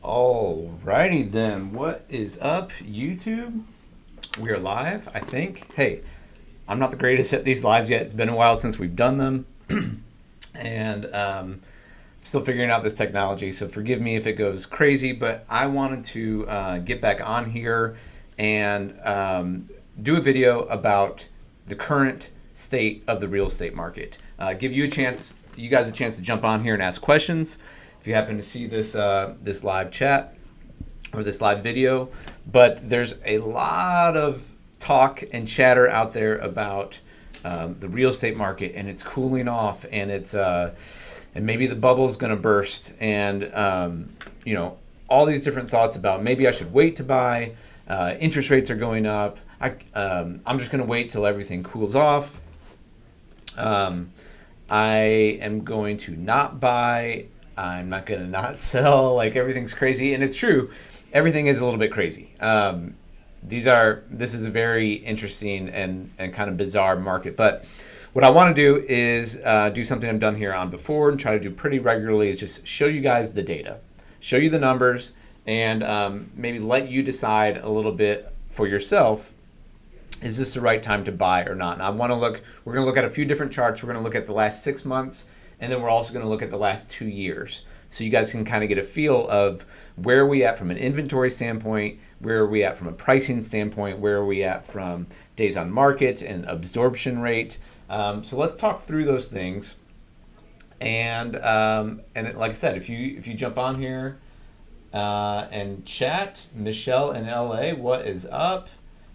Alrighty then, what is up, YouTube? We are live, I think. Hey, I'm not the greatest at these lives yet. It's been a while since we've done them, and still figuring out this technology. So forgive me if it goes crazy, but I wanted to get back on here and do a video about the current state of the real estate market. Give you guys a chance to jump on here and ask questions if you happen to see this this live chat or this live video. But there's a lot of talk and chatter out there about the real estate market, and it's cooling off, and it's and maybe the bubble's going to burst, and all these different thoughts about maybe I should wait to buy. Interest rates are going up. I'm just going to wait till everything cools off. I am going to not buy. I'm not going to not sell. Like, everything's crazy. And it's true. Everything is a little bit crazy. This is a very interesting and kind of bizarre market. But what I want to do is do something I've done here on before and try to do pretty regularly, is just show you guys the data, show you the numbers, and maybe let you decide a little bit for yourself. Is this the right time to buy or not? And we're going to look at a few different charts. We're going to look at the last 6 months, and then we're also going to look at the last 2 years. So you guys can kind of get a feel of where are we at from an inventory standpoint, where are we at from a pricing standpoint, where are we at from days on market and absorption rate. So let's talk through those things. And like I said, if you jump on here and chat, Michelle in LA, what is up?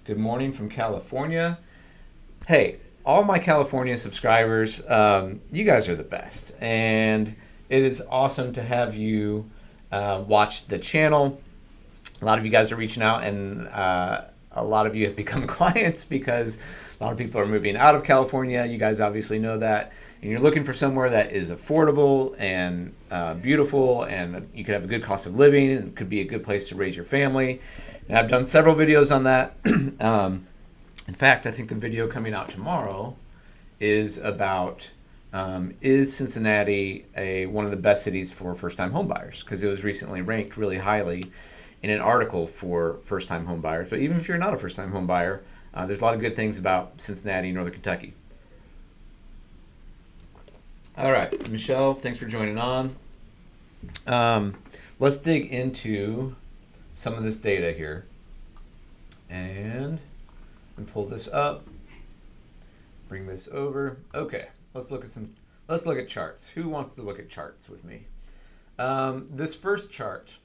Good morning from California. Hey, all my California subscribers, you guys are the best. And it is awesome to have you watch the channel. A lot of you guys are reaching out, and a lot of you have become clients because a lot of people are moving out of California. You guys obviously know that. And you're looking for somewhere that is affordable and beautiful, and you could have a good cost of living, and it could be a good place to raise your family. And I've done several videos on that. In fact, I think the video coming out tomorrow is about is Cincinnati one of the best cities for first-time homebuyers, because it was recently ranked really highly in an article for first-time homebuyers. But even if you're not a first-time homebuyer, there's a lot of good things about Cincinnati, Northern Kentucky. All right, Michelle, thanks for joining on. Let's dig into some of this data here and pull this up, bring this over. Okay, let's look at charts. Who wants to look at charts with me? This first chart,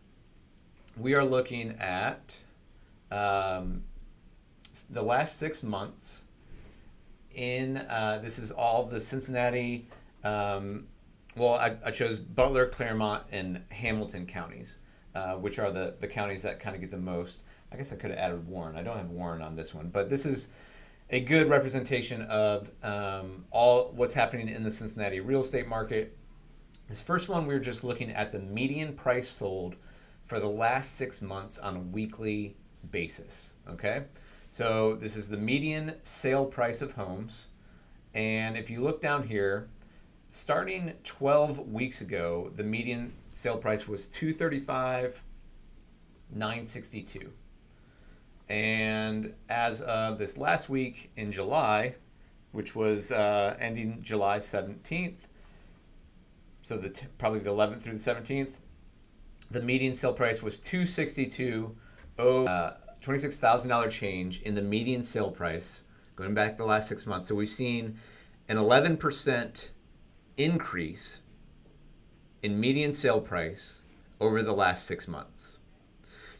we are looking at the last 6 months in this is all of the Cincinnati. I chose Butler, Claremont, and Hamilton counties, which are the counties that kind of get the most. I guess I could have added Warren. I don't have Warren on this one, but this is a good representation of all what's happening in the Cincinnati real estate market. This first one, we're just looking at the median price sold for the last 6 months on a weekly basis, okay? So this is the median sale price of homes. And if you look down here, starting 12 weeks ago, the median sale price was $235,962. And as of this last week in July, which was ending July 17th, so probably the 11th through the 17th, the median sale price was $262,000, $26,000 change in the median sale price going back the last 6 months. So we've seen an 11% increase in median sale price over the last 6 months.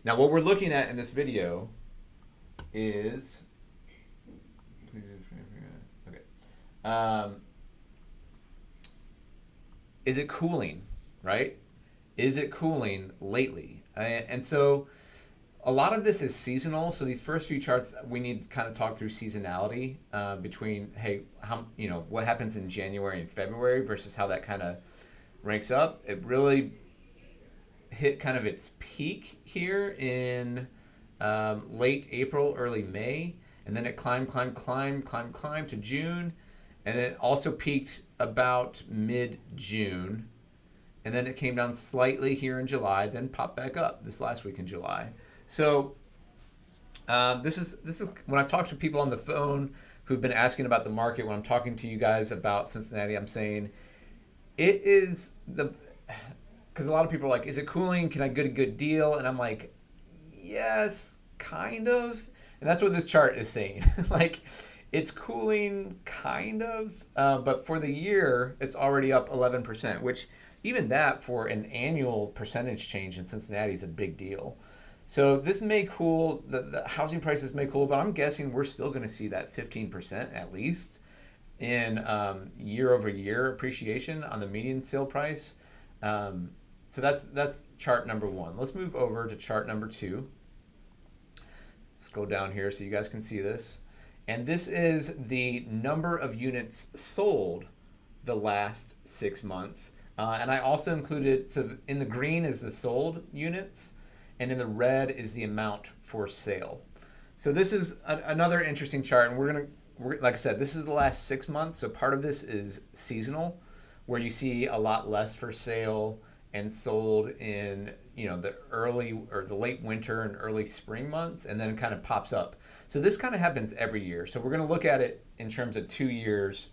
Now, what we're looking at in this video is is it cooling, right? Is it cooling lately? And so a lot of this is seasonal. So these first few charts, we need to kind of talk through seasonality between, what happens in January and February versus how that kind of ranks up. It really hit kind of its peak here in late April, early May, and then it climbed to June, and it also peaked about mid-June, and then it came down slightly here in July, then popped back up this last week in July. So this is when I've talked to people on the phone who've been asking about the market. When I'm talking to you guys about Cincinnati, I'm saying it is because a lot of people are like, is it cooling? Can I get a good deal? And I'm like, yes, kind of. And that's what this chart is saying. Like, it's cooling kind of, but for the year, it's already up 11%, which even that for an annual percentage change in Cincinnati is a big deal. So this may cool, the housing prices may cool, but I'm guessing we're still going to see that 15% at least in year over year appreciation on the median sale price. So that's chart number one. Let's move over to chart number two. Scroll down here so you guys can see this. And this is the number of units sold the last 6 months. And I also included, so in the green is the sold units, and in the red is the amount for sale. So this is another interesting chart, and we're like I said, this is the last 6 months, so part of this is seasonal, where you see a lot less for sale and sold in the early or the late winter and early spring months, and then it kind of pops up. So this kind of happens every year. So we're going to look at it in terms of 2 years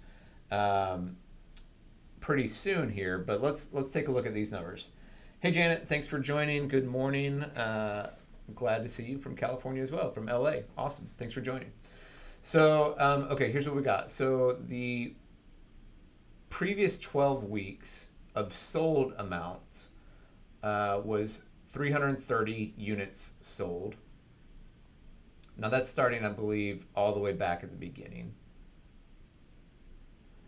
pretty soon here, but let's take a look at these numbers. Hey Janet, thanks for joining. Good morning. Glad to see you from California as well, from LA. Awesome. Thanks for joining. So, okay, here's what we got. So the previous 12 weeks of sold amounts was 330 units sold. Now that's starting, I believe, all the way back at the beginning.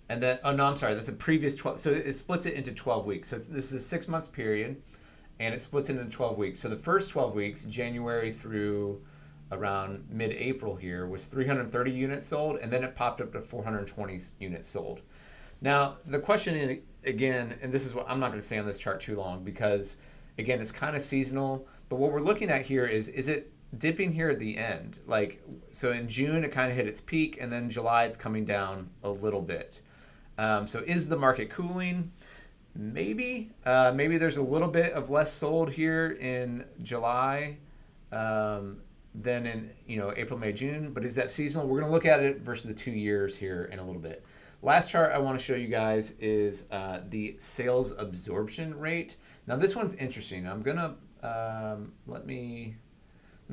And then, oh no, I'm sorry, that's a previous 12, so it splits it into 12 weeks. So this is a 6 months period, and it splits it into 12 weeks. So the first 12 weeks, January through around mid-April here, was 330 units sold, and then it popped up to 420 units sold. Now, the question again, and this is what I'm not going to stay on this chart too long because, again, it's kind of seasonal, but what we're looking at here is it dipping here at the end? Like, so in June, it kind of hit its peak, and then July, it's coming down a little bit. So is the market cooling? Maybe. Maybe there's a little bit of less sold here in July than in April, May, June. But is that seasonal? We're going to look at it versus the 2 years here in a little bit. Last chart I want to show you guys is the sales absorption rate. Now this one's interesting. I'm going to let me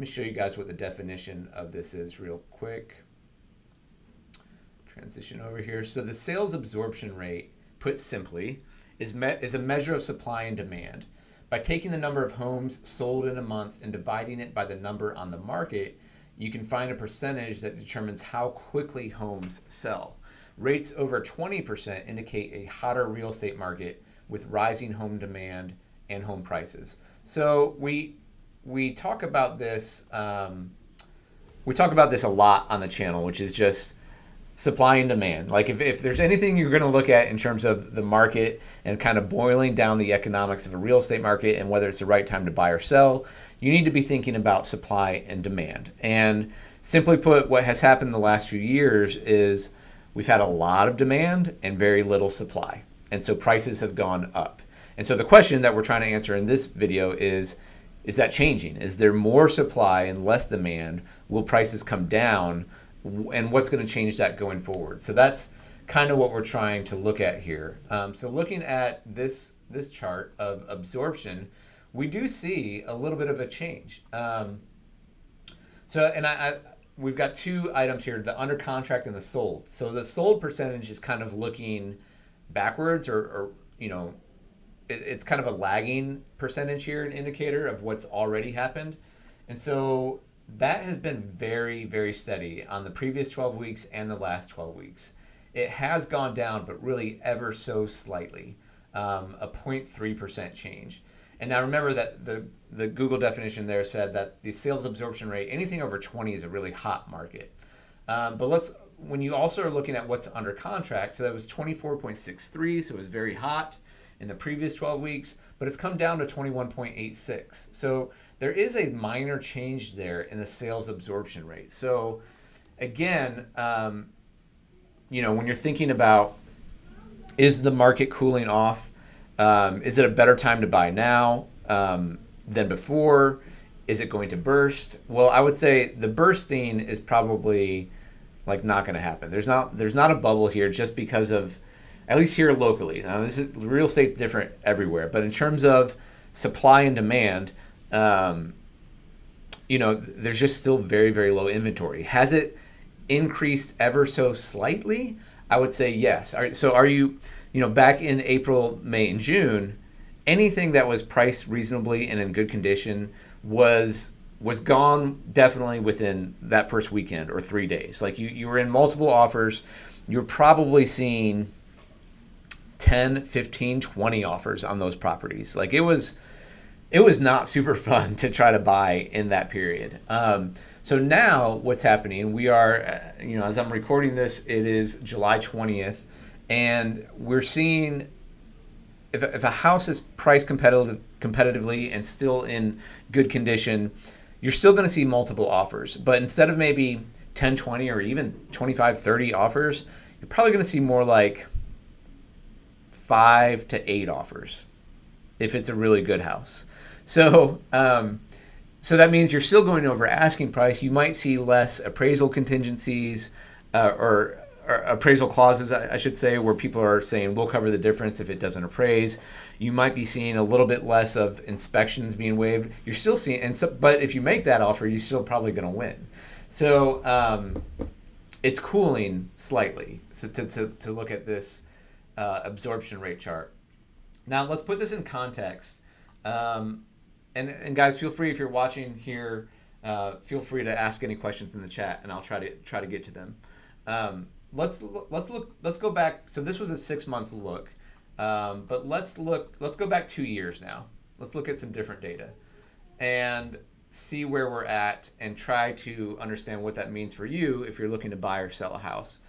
show you guys what the definition of this is real quick. Transition over here. So the sales absorption rate, put simply, is a measure of supply and demand. By taking the number of homes sold in a month and dividing it by the number on the market, you can find a percentage that determines how quickly homes sell. Rates over 20% indicate a hotter real estate market with rising home demand and home prices. So we talk about this. We talk about this a lot on the channel, which is just supply and demand. Like if there's anything you're going to look at in terms of the market and kind of boiling down the economics of a real estate market and whether it's the right time to buy or sell, you need to be thinking about supply and demand. And simply put, what has happened the last few years is we've had a lot of demand and very little supply. And so prices have gone up. And so the question that we're trying to answer in this video is that changing? Is there more supply and less demand? Will prices come down? And what's going to change that going forward? So that's kind of what we're trying to look at here. So looking at this chart of absorption, we do see a little bit of a change. We've got two items here, the under contract and the sold. So the sold percentage is kind of looking backwards or it's kind of a lagging percentage here, an indicator of what's already happened. And so that has been very, very steady on the previous 12 weeks and the last 12 weeks. It has gone down, but really ever so slightly, a 0.3% change. And now remember that the Google definition there said that the sales absorption rate, anything over 20 is a really hot market. But when you also are looking at what's under contract, so that was 24.63, so it was very hot in the previous 12 weeks, but it's come down to 21.86. So there is a minor change there in the sales absorption rate. So again, when you're thinking about, is the market cooling off? Is it a better time to buy now than before? Is it going to burst? Well, I would say the bursting is probably like not going to happen. There's not a bubble here just because of, at least here locally. Now, this is real estate's different everywhere, but in terms of supply and demand, there's just still very, very low inventory. Has it increased ever so slightly? I would say yes. So are you, back in April, May, and June, anything that was priced reasonably and in good condition was gone definitely within that first weekend or 3 days. Like you were in multiple offers. You're probably seeing 10, 15, 20 offers on those properties. Like it was not super fun to try to buy in that period. So now what's happening, we are, as I'm recording this, it is July 20th, and we're seeing if a house is priced competitively and still in good condition, you're still going to see multiple offers. But instead of maybe 10, 20, or even 25, 30 offers, you're probably going to see more like 5 to 8 offers if it's a really good house. So that means you're still going over asking price. You might see less appraisal contingencies or appraisal clauses, I should say, where people are saying we'll cover the difference if it doesn't appraise. You might be seeing a little bit less of inspections being waived. You're still seeing, but if you make that offer, you're still probably going to win. So it's cooling slightly. So to look at this absorption rate chart. Now let's put this in context. And guys, feel free, if you're watching here, feel free to ask any questions in the chat, and I'll try to get to them. Let's go back. So this was a 6 months look, but let's go back 2 years now. Let's look at some different data and see where we're at and try to understand what that means for you if you're looking to buy or sell a house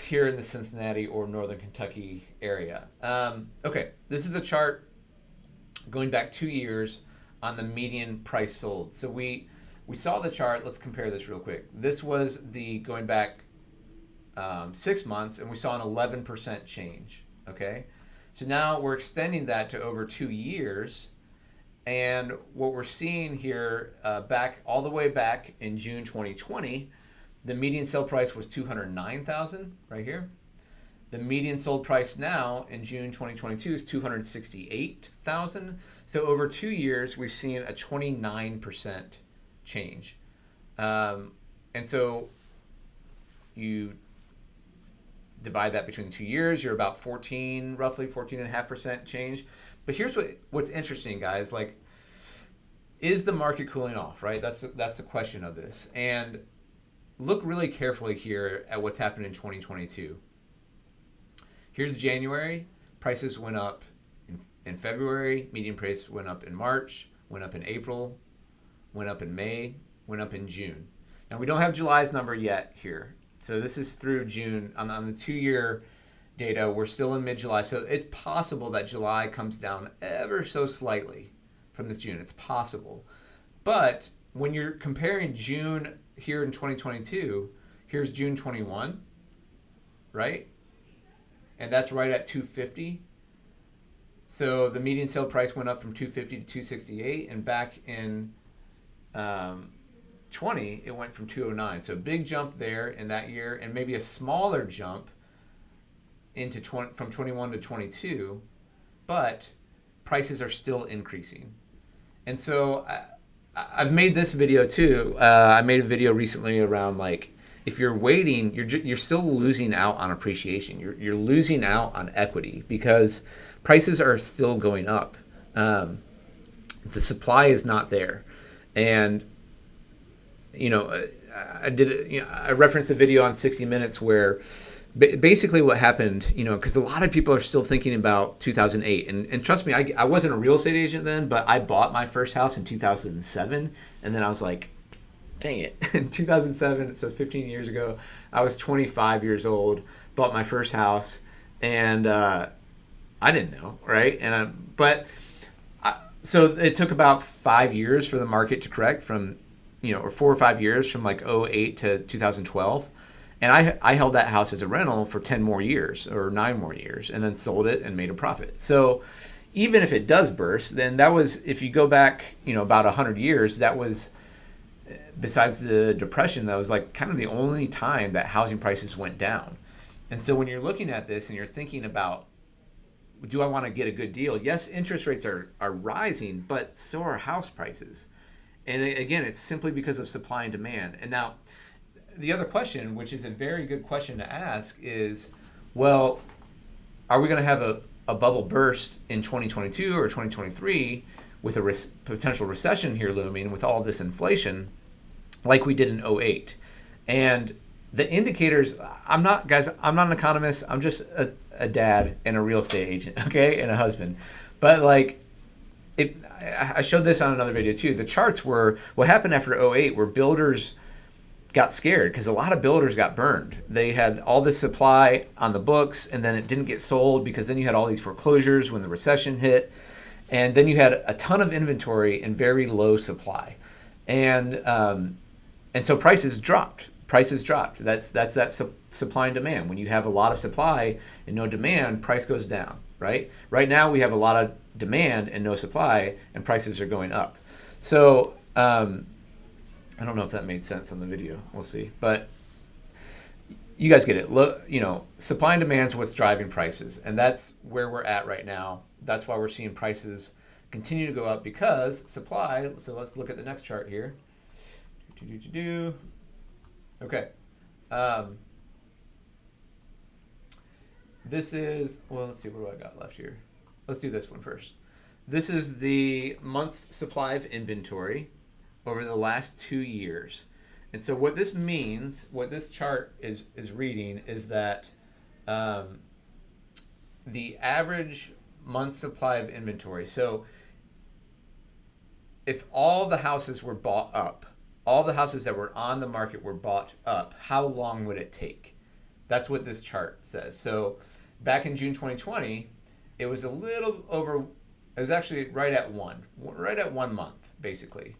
here in the Cincinnati or Northern Kentucky area. Okay, this is a chart going back 2 years on the median price sold. So we saw the chart. Let's compare this real quick. This was the going back 6 months, and we saw an 11% change. Okay, so now we're extending that to over 2 years, and what we're seeing here, back all the way back in June 2020, the median sale price was $209,000 right here. The median sold price now in June 2022 is $268,000. So over 2 years, we've seen a 29% change. And so you divide that between the 2 years, you're about roughly 14.5% change. But here's what's interesting, guys. Like, is the market cooling off, right? That's the question of this. And look really carefully here at what's happened in 2022. Here's January. Prices went up in February. Median price went up in March, went up in April, went up in May, went up in June. Now, we don't have July's number yet here. So this is through June. On the 2 year data, we're still in mid-July. So it's possible that July comes down ever so slightly from this June. It's possible. But when you're comparing June here in 2022, here's June 21, right? And that's right at 250. So the median sale price went up from 250 to 268, and back in 20, it went from 209. So a big jump there in that year, and maybe a smaller jump from 21 to 22, but prices are still increasing. And so I've made this video too. I made a video recently around, like, if you're waiting, you're still losing out on appreciation. You're losing out on equity because prices are still going up. The supply is not there, and I referenced a video on 60 Minutes where basically what happened, because a lot of people are still thinking about 2008, and trust me, I wasn't a real estate agent then, but I bought my first house in 2007, and then I was like, dang it. In 2007, so 15 years ago, I was 25 years old, bought my first house, and I didn't know, right? So it took about 5 years for the market to correct from, or 4 or 5 years from like '08 to 2012. And I held that house as a rental for 10 more years or 9 more years and then sold it and made a profit. So even if it does burst, then that was, if you go back, about 100 years, that was, besides the Depression, that was like kind of the only time that housing prices went down. And so when you're looking at this and you're thinking about, do I want to get a good deal? Yes, interest rates are rising, but so are house prices. And again, it's simply because of supply and demand. And now, the other question, which is a very good question to ask, is, well, are we going to have a bubble burst in 2022 or 2023 with a potential recession here looming with all of this inflation like we did in '08? And the indicators, I'm not an economist. I'm just a dad and a real estate agent, okay, and a husband. But like, I showed this on another video too. The charts were what happened after '08, where builders got scared because a lot of builders got burned. They had all this supply on the books, and then it didn't get sold because then you had all these foreclosures when the recession hit, and then you had a ton of inventory and very low supply, and so prices dropped. That's that supply and demand. When you have a lot of supply and no demand, price goes down, right? Right now we have a lot of demand and no supply, and prices are going up. So I don't know if that made sense on the video. We'll see. But you guys get it. Look, supply and demand is what's driving prices, and that's where we're at right now. That's why we're seeing prices continue to go up, because supply. So let's look at the next chart here. Okay. This is, well, let's see, what do I got left here? Let's do this one first. This is the month's supply of inventory over the last 2 years. And so what this means, what this chart is reading, is that the average month's supply of inventory. So if all the houses were bought up, all the houses that were on the market were bought up, how long would it take? That's what this chart says. So back in June 2020, it was a little over, it was actually right at 1 month, basically.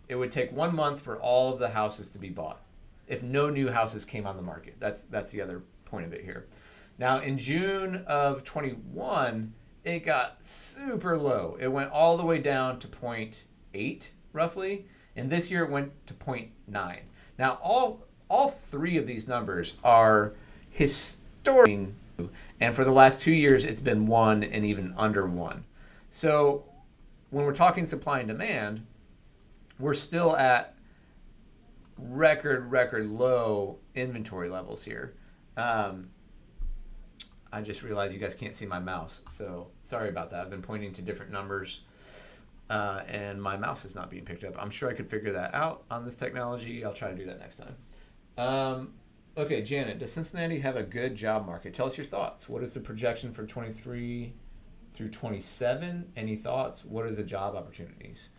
It would take 1 month for all of the houses to be bought if no new houses came on the market. That's the other point of it here. Now in June of 21, it got super low. It went all the way down to 0.8 roughly, and this year it went to 0.9. Now all three of these numbers are historic, and for the last 2 years it's been 1 and even under 1. So when we're talking supply and demand, we're still at record low inventory levels here. I just realized you guys can't see my mouse, so sorry about that. I've been pointing to different numbers, and my mouse is not being picked up. I'm sure I could figure that out on this technology. I'll try to do that next time. Okay, Janet, does Cincinnati have a good job market? Tell us your thoughts. What is the projection for 23 through 27? Any thoughts? What are the job opportunities?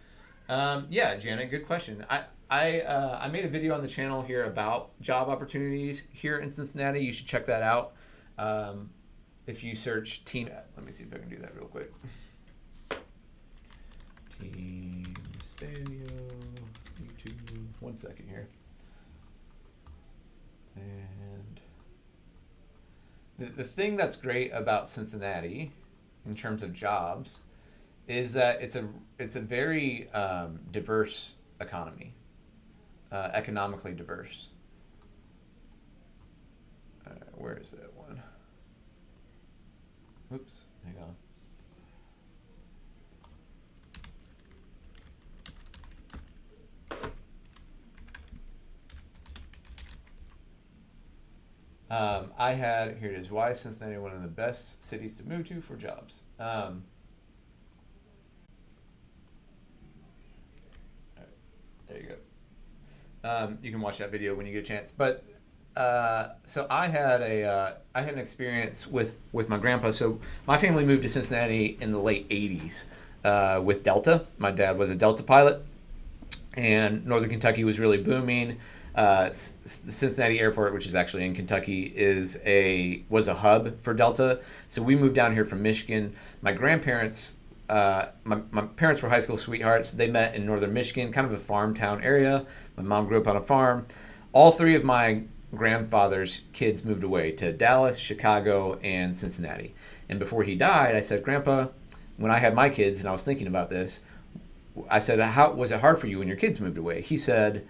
Yeah, Janet, good question. I made a video on the channel here about job opportunities here in Cincinnati. You should check that out. If you search team, let me see if I can do that real quick. Team Sztanyo, YouTube. 1 second here. And the thing that's great about Cincinnati in terms of jobs is that it's a very diverse economy, economically diverse. Where is that one? Oops, hang on. Here it is. Why is Cincinnati one of the best cities to move to for jobs? Right, there you go. You can watch that video when you get a chance. But so I had an experience with my grandpa. So my family moved to Cincinnati in the late 80s with Delta. My dad was a Delta pilot, and Northern Kentucky was really booming. The Cincinnati Airport, which is actually in Kentucky, was a hub for Delta. So we moved down here from Michigan. My grandparents, my parents were high school sweethearts. They met in northern Michigan, kind of a farm town area. My mom grew up on a farm. All three of my grandfather's kids moved away to Dallas, Chicago, and Cincinnati. And before he died, I said, Grandpa, when I had my kids and I was thinking about this, I said, how was it hard for you when your kids moved away? He said,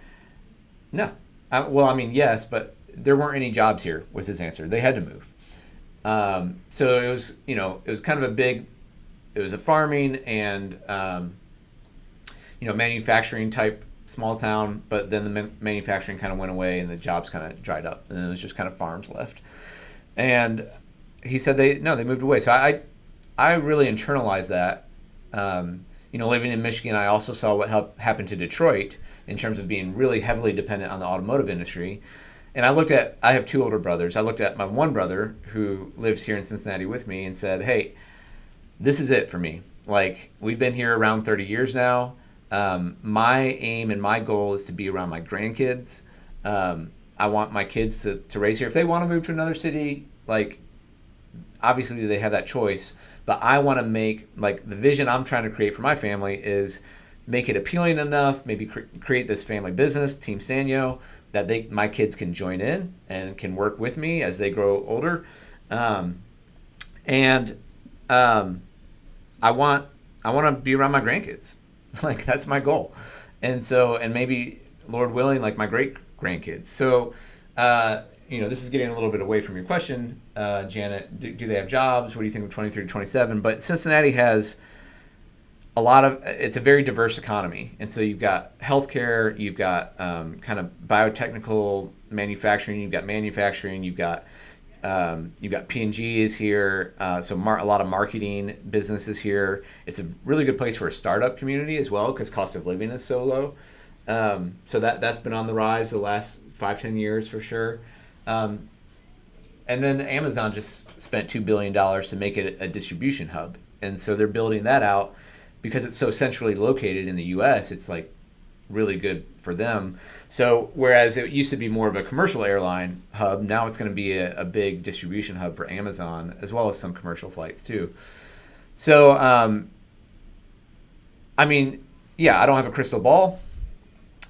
no. Yes, but there weren't any jobs here, was his answer. They had to move. So it was, it was kind of it was a farming and, manufacturing type small town, but then the manufacturing kind of went away and the jobs kind of dried up, and then it was just kind of farms left. And he said they moved away. So I really internalized that. Living in Michigan, I also saw what happened to Detroit in terms of being really heavily dependent on the automotive industry. And I have two older brothers. I looked at my one brother who lives here in Cincinnati with me and said, hey, this is it for me. Like, we've been here around 30 years now. My aim and my goal is to be around my grandkids. I want my kids to raise here. If they want to move to another city, like, obviously they have that choice. But I want to make, like, the vision I'm trying to create for my family is make it appealing enough, maybe create this family business, Team Sztanyo, that my kids can join in and can work with me as they grow older. I want to be around my grandkids. Like, that's my goal. And maybe, Lord willing, like my great grandkids. So, this is getting a little bit away from your question, Janet. Do they have jobs? What do you think of 23 to 27? But Cincinnati has it's a very diverse economy. And so you've got healthcare, you've got kind of biotechnical manufacturing, you've got manufacturing, you've got P&G is here, so a lot of marketing businesses here. It's a really good place for a startup community as well because cost of living is so low. So that's been on the rise the last 5-10 years for sure. And then Amazon just spent $2 billion to make it a distribution hub. And so they're building that out because it's so centrally located in the U.S. It's like really good for them. So whereas it used to be more of a commercial airline hub, now it's going to be a big distribution hub for Amazon, as well as some commercial flights too. So, I don't have a crystal ball,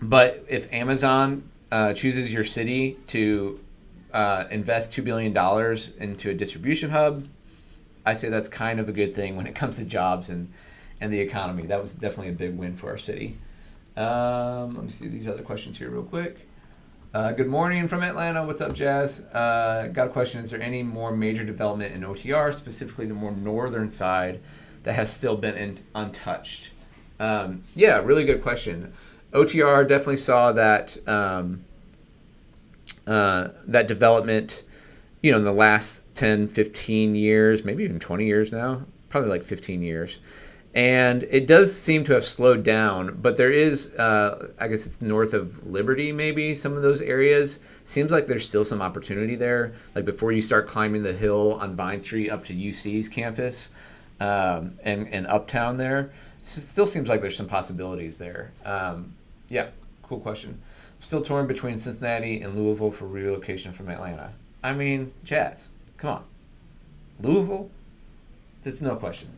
but if Amazon chooses your city to invest $2 billion into a distribution hub, I say that's kind of a good thing when it comes to jobs and the economy. That was definitely a big win for our city. Let me see these other questions here real quick. Good morning from Atlanta. What's up, Jazz? Got a question. Is there any more major development in OTR, specifically the more northern side, that has still been untouched? Really good question. OTR definitely saw that that development, in the last 10, 15 years, maybe even 20 years now, probably like 15 years. And it does seem to have slowed down, but there is, I guess it's north of Liberty, maybe, some of those areas. Seems like there's still some opportunity there. Like before you start climbing the hill on Vine Street up to UC's campus and uptown there, so it still seems like there's some possibilities there. Cool question. I'm still torn between Cincinnati and Louisville for relocation from Atlanta. Jazz, come on. Louisville? There's no question.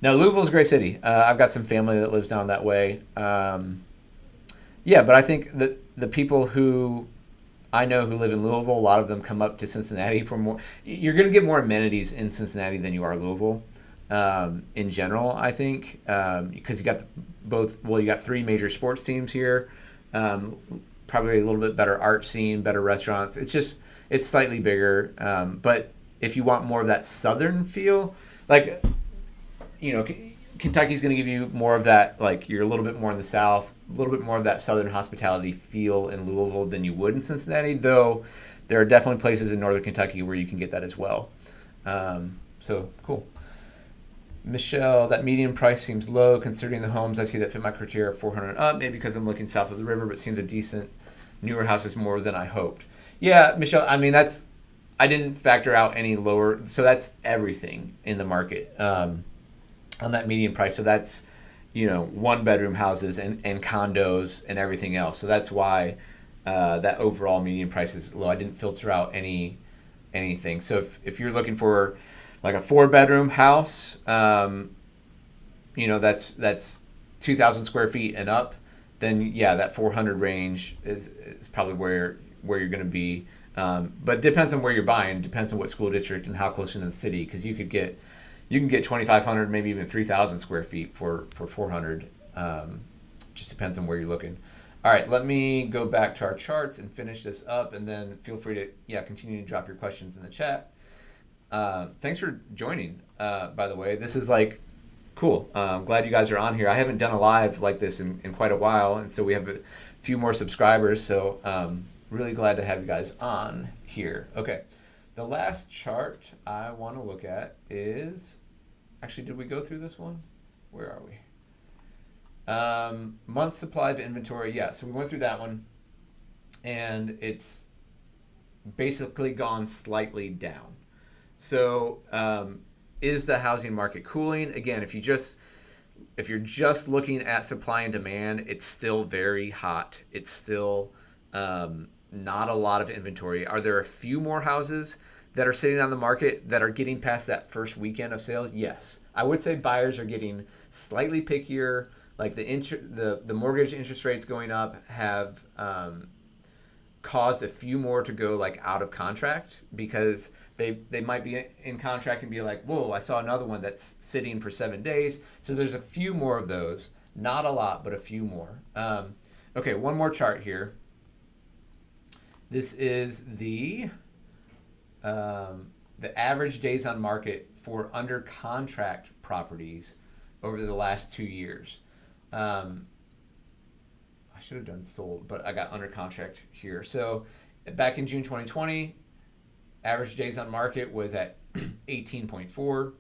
Now, Louisville's a great city. I've got some family that lives down that way. But I think that the people who I know who live in Louisville, a lot of them come up to Cincinnati for more. You're going to get more amenities in Cincinnati than you are Louisville in general, I think, because you got you got 3 major sports teams here, probably a little bit better art scene, better restaurants. It's slightly bigger. But if you want more of that southern feel, like, Kentucky's going to give you more of that, like you're a little bit more in the South, a little bit more of that southern hospitality feel in Louisville than you would in Cincinnati, though there are definitely places in northern Kentucky where you can get that as well. So cool. Michelle, that median price seems low considering the homes I see that fit my criteria are 400 up, maybe because I'm looking south of the river, but seems a decent newer house is more than I hoped. Yeah, Michelle, I didn't factor out any lower, so that's everything in the market. On that median price. So that's, 1-bedroom houses and condos and everything else. So that's why that overall median price is low. I didn't filter out anything. So if you're looking for like a 4-bedroom house, that's 2,000 square feet and up, then that 400 range is probably where where you're going to be. But it depends on where you're buying. It depends on what school district and how close into the city, because you can get 2,500, maybe even 3,000 square feet for 400. Just depends on where you're looking. All right, let me go back to our charts and finish this up, and then feel free to continue to drop your questions in the chat. Thanks for joining, by the way. This is cool. I'm glad you guys are on here. I haven't done a live like this in quite a while, and so we have a few more subscribers, so really glad to have you guys on here. Okay, the last chart I want to look at is, actually, did we go through this one? Where are we? Month supply of inventory. Yeah, so we went through that one, and it's basically gone slightly down. So is the housing market cooling? Again, if you're just looking at supply and demand, it's still very hot. It's still not a lot of inventory. Are there a few more houses that are sitting on the market that are getting past that first weekend of sales? Yes. I would say buyers are getting slightly pickier. Like the mortgage interest rates going up have caused a few more to go out of contract, because they might be in contract and be like, whoa, I saw another one that's sitting for 7 days. So there's a few more of those. Not a lot, but a few more. Okay, one more chart here. This is the average days on market for under contract properties over the last 2 years. I should have done sold, but I got under contract here. So back in June 2020, average days on market was at 18.4.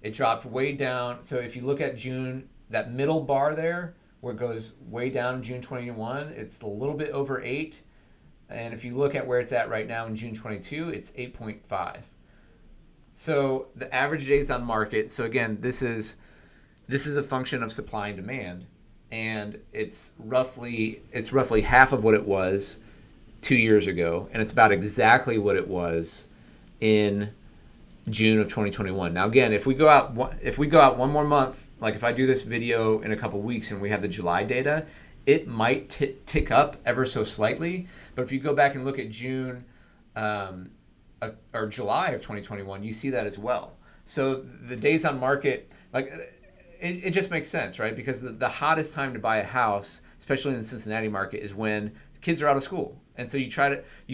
It dropped way down. So if you look at June, that middle bar there, where it goes way down in June 21, it's a little bit over 8. And if you look at where it's at right now in June 22, it's 8.5. So the average days on market, so again, this is a function of supply and demand, and it's roughly half of what it was 2 years ago, and it's about exactly what it was in June of 2021. Now again, if we go out one more month, like if I do this video in a couple weeks and we have the July data, it might tick up ever so slightly. But if you go back and look at June or July of 2021, you see that as well. So the days on market, it just makes sense, right? Because the hottest time to buy a house, especially in the Cincinnati market, is when kids are out of school. And so you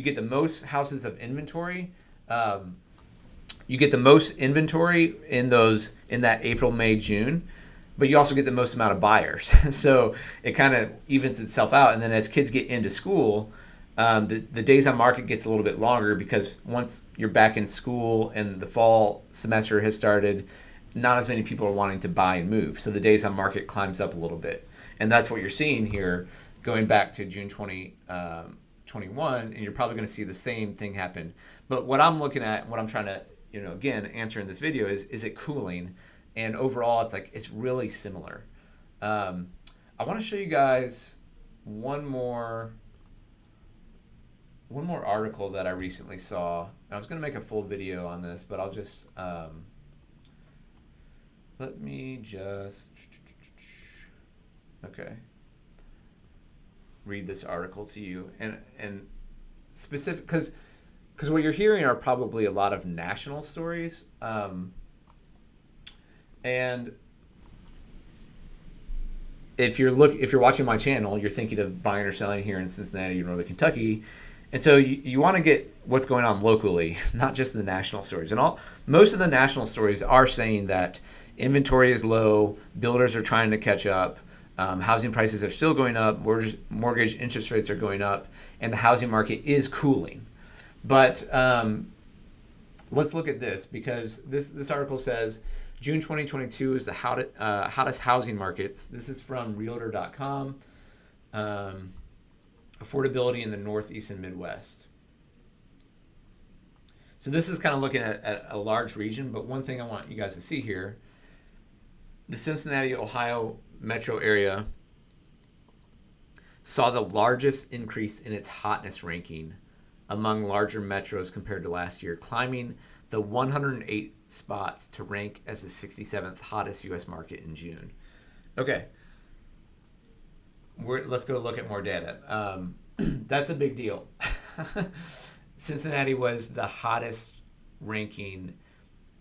get the most houses of inventory. You get the most inventory in that April, May, June, but you also get the most amount of buyers. So it kind of evens itself out. And then as kids get into school, the days on market gets a little bit longer, because once you're back in school and the fall semester has started, not as many people are wanting to buy and move. So the days on market climbs up a little bit. And that's what you're seeing here going back to June 2021, and you're probably going to see the same thing happen. But what I'm looking at, what I'm trying to, again, answer in this video is it cooling? And overall, it's really similar. I want to show you guys one more article that I recently saw. I was going to make a full video on this, but I'll just let me just read this article to you, and specific, because what you're hearing are probably a lot of national stories, and if you're watching my channel, you're thinking of buying or selling here in Cincinnati or Northern Kentucky, and so you want to get what's going on locally, not just the national stories. And most of the national stories are saying that inventory is low, builders are trying to catch up, housing prices are still going up, mortgage interest rates are going up, and the housing market is cooling. But let's look at this, because this article says June 2022 is the hottest housing markets. This is from Realtor.com. Affordability in the Northeast and Midwest. So this is kind of looking at a large region, but one thing I want you guys to see here, the Cincinnati, Ohio metro area saw the largest increase in its hotness ranking among larger metros compared to last year, climbing the 108 spots to rank as the 67th hottest U.S. market in June. Okay, let's go look at more data. That's a big deal. Cincinnati was the hottest ranking,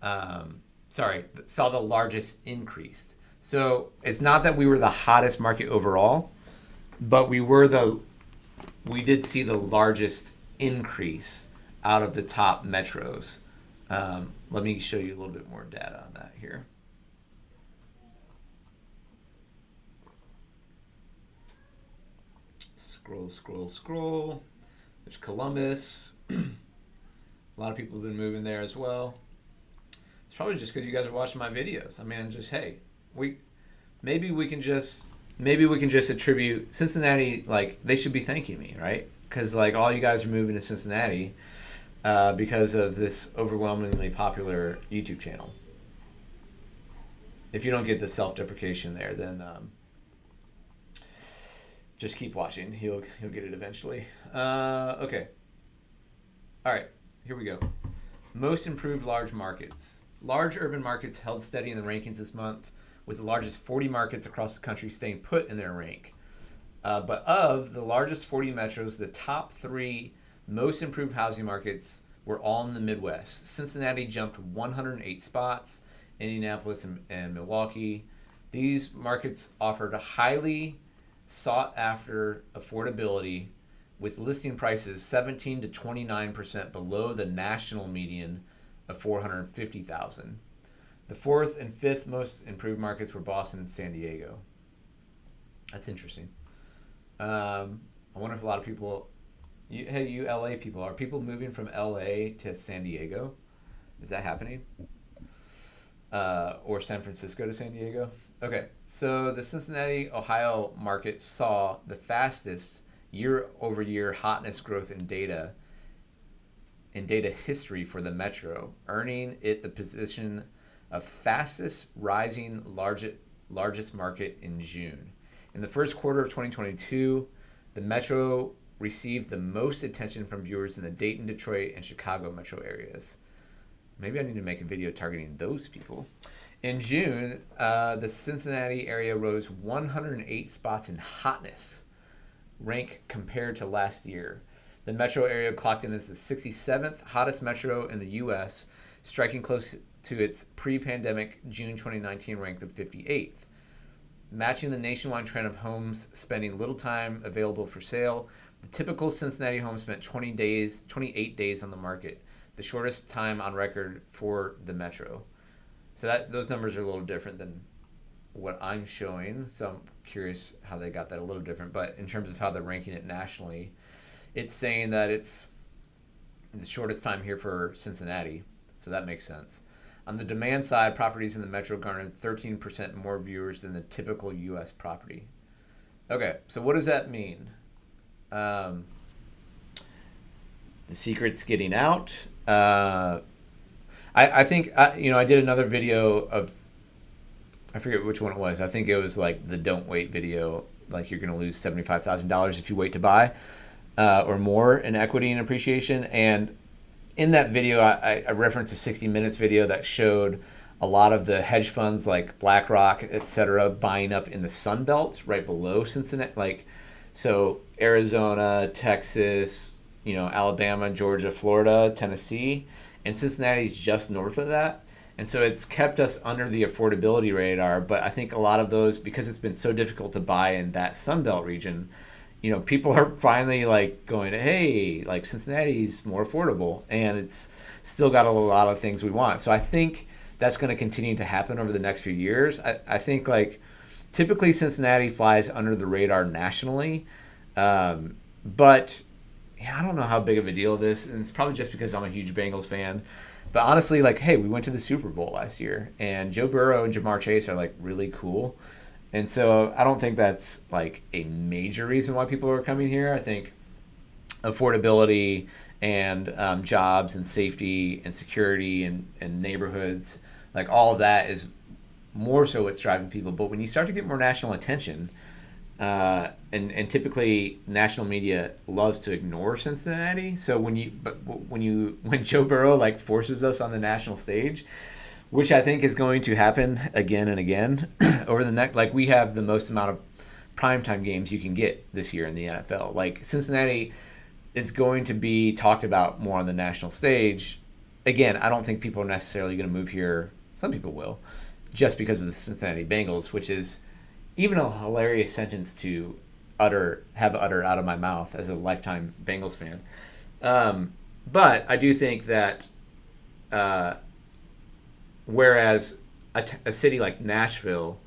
saw the largest increase. So it's not that we were the hottest market overall, but we did see the largest increase out of the top metros. Let me show you a little bit more data on that here. Scroll. There's Columbus. A lot of people have been moving there as well. It's probably just because you guys are watching my videos. I mean, just hey, maybe we can just attribute Cincinnati, like they should be thanking me, right? Because like all you guys are moving to Cincinnati because of this overwhelmingly popular YouTube channel. If you don't get the self-deprecation there, then just keep watching. He'll get it eventually. Okay. All right. Here we go. Most improved large markets. Large urban markets held steady in the rankings this month, with the largest 40 markets across the country staying put in their rank. But of the largest 40 metros, the top 3 most improved housing markets were all in the Midwest. Cincinnati jumped 108 spots, Indianapolis and Milwaukee. These markets offered a highly sought after affordability, with listing prices 17 to 29% below the national median of $450,000. The 4th and 5th most improved markets were Boston and San Diego. That's interesting. I wonder if a lot of people, you LA people, are people moving from LA to San Diego? Is that happening? Or San Francisco to San Diego? Okay, so the Cincinnati, Ohio market saw the fastest year-over-year hotness growth in data history for the metro, earning it the position of fastest rising largest market in June. In the first quarter of 2022, the metro received the most attention from viewers in the Dayton, Detroit, and Chicago metro areas. Maybe I need to make a video targeting those people. In June, the Cincinnati area rose 108 spots in hotness rank compared to last year. The metro area clocked in as the 67th hottest metro in the U.S., striking close to its pre-pandemic June 2019 rank of 58th. Matching the nationwide trend of homes spending little time available for sale, the typical Cincinnati home spent 28 days on the market, the shortest time on record for the metro. So those numbers are a little different than what I'm showing. So I'm curious how they got that a little different. But in terms of how they're ranking it nationally, it's saying that it's the shortest time here for Cincinnati. So that makes sense. On the demand side, properties in the metro garnered 13% more viewers than the typical U.S. property. Okay, so what does that mean? The secret's getting out. I think, I did another video of, I forget which one it was. I think it was like the don't wait video, like you're going to lose $75,000 if you wait to buy or more in equity and appreciation. And in that video, I referenced a 60 Minutes video that showed a lot of the hedge funds like BlackRock, et cetera, buying up in the Sun Belt right below Cincinnati. So Arizona, Texas, Alabama, Georgia, Florida, Tennessee, and Cincinnati's just north of that. And so it's kept us under the affordability radar. But I think a lot of those, because it's been so difficult to buy in that Sun Belt region, people are finally going, hey, Cincinnati's more affordable, and it's still got a lot of things we want. So I think that's going to continue to happen over the next few years. I think typically Cincinnati flies under the radar nationally, but I don't know how big of a deal this, and it's probably just because I'm a huge Bengals fan. But honestly, hey, we went to the Super Bowl last year, and Joe Burrow and Jamar Chase are really cool. And so I don't think that's a major reason why people are coming here. I think affordability and jobs and safety and security and neighborhoods, all of that is more so what's driving people. But when you start to get more national attention, and typically national media loves to ignore Cincinnati. So when Joe Burrow forces us on the national stage, which I think is going to happen again and again over the next, we have the most amount of primetime games you can get this year in the NFL. Like Cincinnati is going to be talked about more on the national stage. Again, I don't think people are necessarily going to move here. Some people will, just because of the Cincinnati Bengals, which is even a hilarious sentence to have uttered out of my mouth as a lifetime Bengals fan. But I do think that whereas a city like Nashville,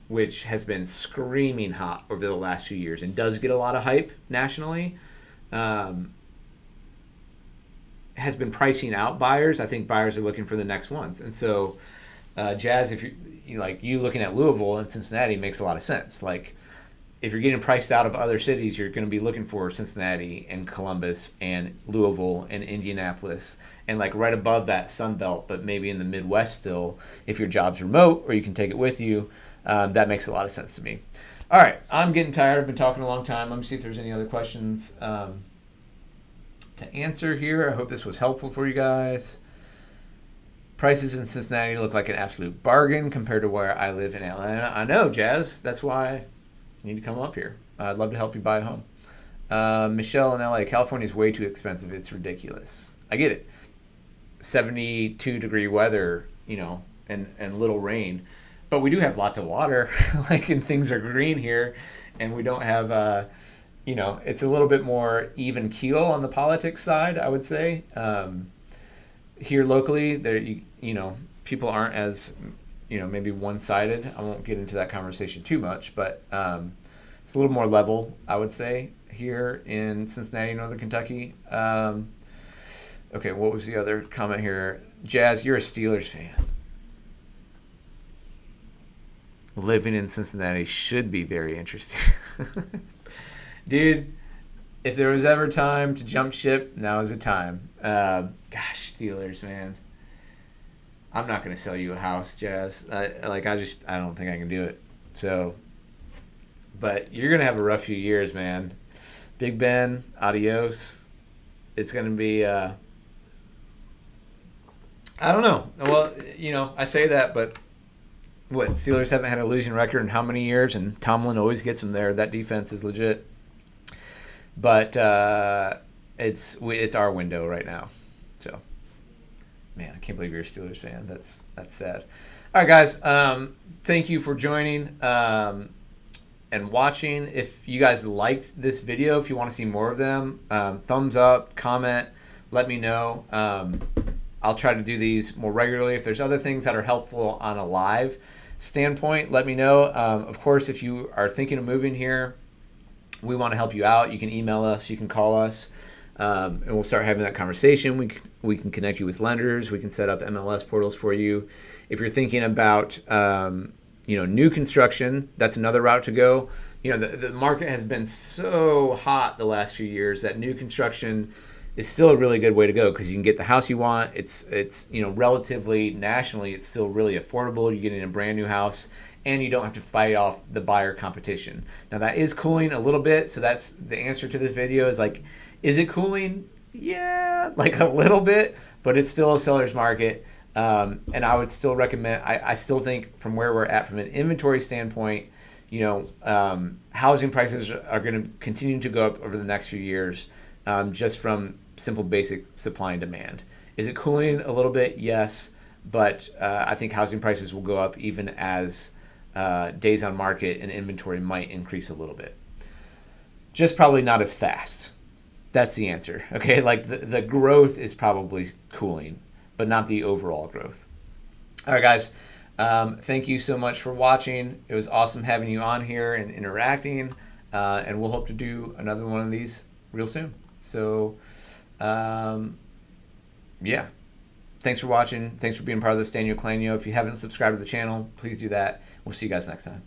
which has been screaming hot over the last few years and does get a lot of hype nationally, has been pricing out buyers. I think buyers are looking for the next ones. And so, Jazz, if you looking at Louisville and Cincinnati makes a lot of sense. Like, if you're getting priced out of other cities, you're going to be looking for Cincinnati and Columbus and Louisville and Indianapolis and like right above that Sun Belt, but maybe in the Midwest still, if your job's remote or you can take it with you. That makes a lot of sense to me. All right, I'm getting tired. I've been talking a long time. Let me see if there's any other questions to answer here. I hope this was helpful for you guys. Prices in Cincinnati look like an absolute bargain compared to where I live in Atlanta. I know, Jazz. That's why you need to come up here. I'd love to help you buy a home. Michelle in LA, California is way too expensive. It's ridiculous. I get it. 72-degree weather, and little rain. But we do have lots of water, and things are green here, and we don't have, it's a little bit more even keel on the politics side, I would say. Here locally, people aren't as, maybe one-sided. I won't get into that conversation too much, but it's a little more level, I would say, here in Cincinnati, Northern Kentucky. Okay, what was the other comment here? Jazz, you're a Steelers fan. Living in Cincinnati should be very interesting. Dude, if there was ever time to jump ship, now is the time. Gosh, Steelers, man. I'm not going to sell you a house, Jazz. I don't think I can do it. So, but you're going to have a rough few years, man. Big Ben, adios. It's going to be, I don't know. Well, I say that, but what, Steelers haven't had a losing record in how many years, and Tomlin always gets them there. That defense is legit. But it's our window right now. So, man, I can't believe you're a Steelers fan. That's sad. All right, guys. Thank you for joining and watching. If you guys liked this video, if you want to see more of them, thumbs up, comment, let me know. I'll try to do these more regularly. If there's other things that are helpful on a live standpoint, let me know. Of course, if you are thinking of moving here, we want to help you out. You can email us, you can call us, and we'll start having that conversation. We can connect you with lenders. We can set up MLS portals for you. If you're thinking about new construction, that's another route to go. The market has been so hot the last few years that new construction is still a really good way to go because you can get the house you want. It's relatively nationally, it's still really affordable. You're getting a brand new house, and you don't have to fight off the buyer competition. Now that is cooling a little bit, so that's the answer to this video is is it cooling? Yeah, a little bit, but it's still a seller's market. And I would still recommend, I still think from where we're at from an inventory standpoint, housing prices are going to continue to go up over the next few years, just from simple basic supply and demand. Is it cooling a little bit? Yes, but I think housing prices will go up even as days on market and inventory might increase a little bit. Just probably not as fast. That's the answer. Okay, the growth is probably cooling, but not the overall growth. All right, guys. Thank you so much for watching. It was awesome having you on here and interacting, and we'll hope to do another one of these real soon. So, yeah. Thanks for watching. Thanks for being part of the Sztanyo Clanyo. If you haven't subscribed to the channel, please do that. We'll see you guys next time.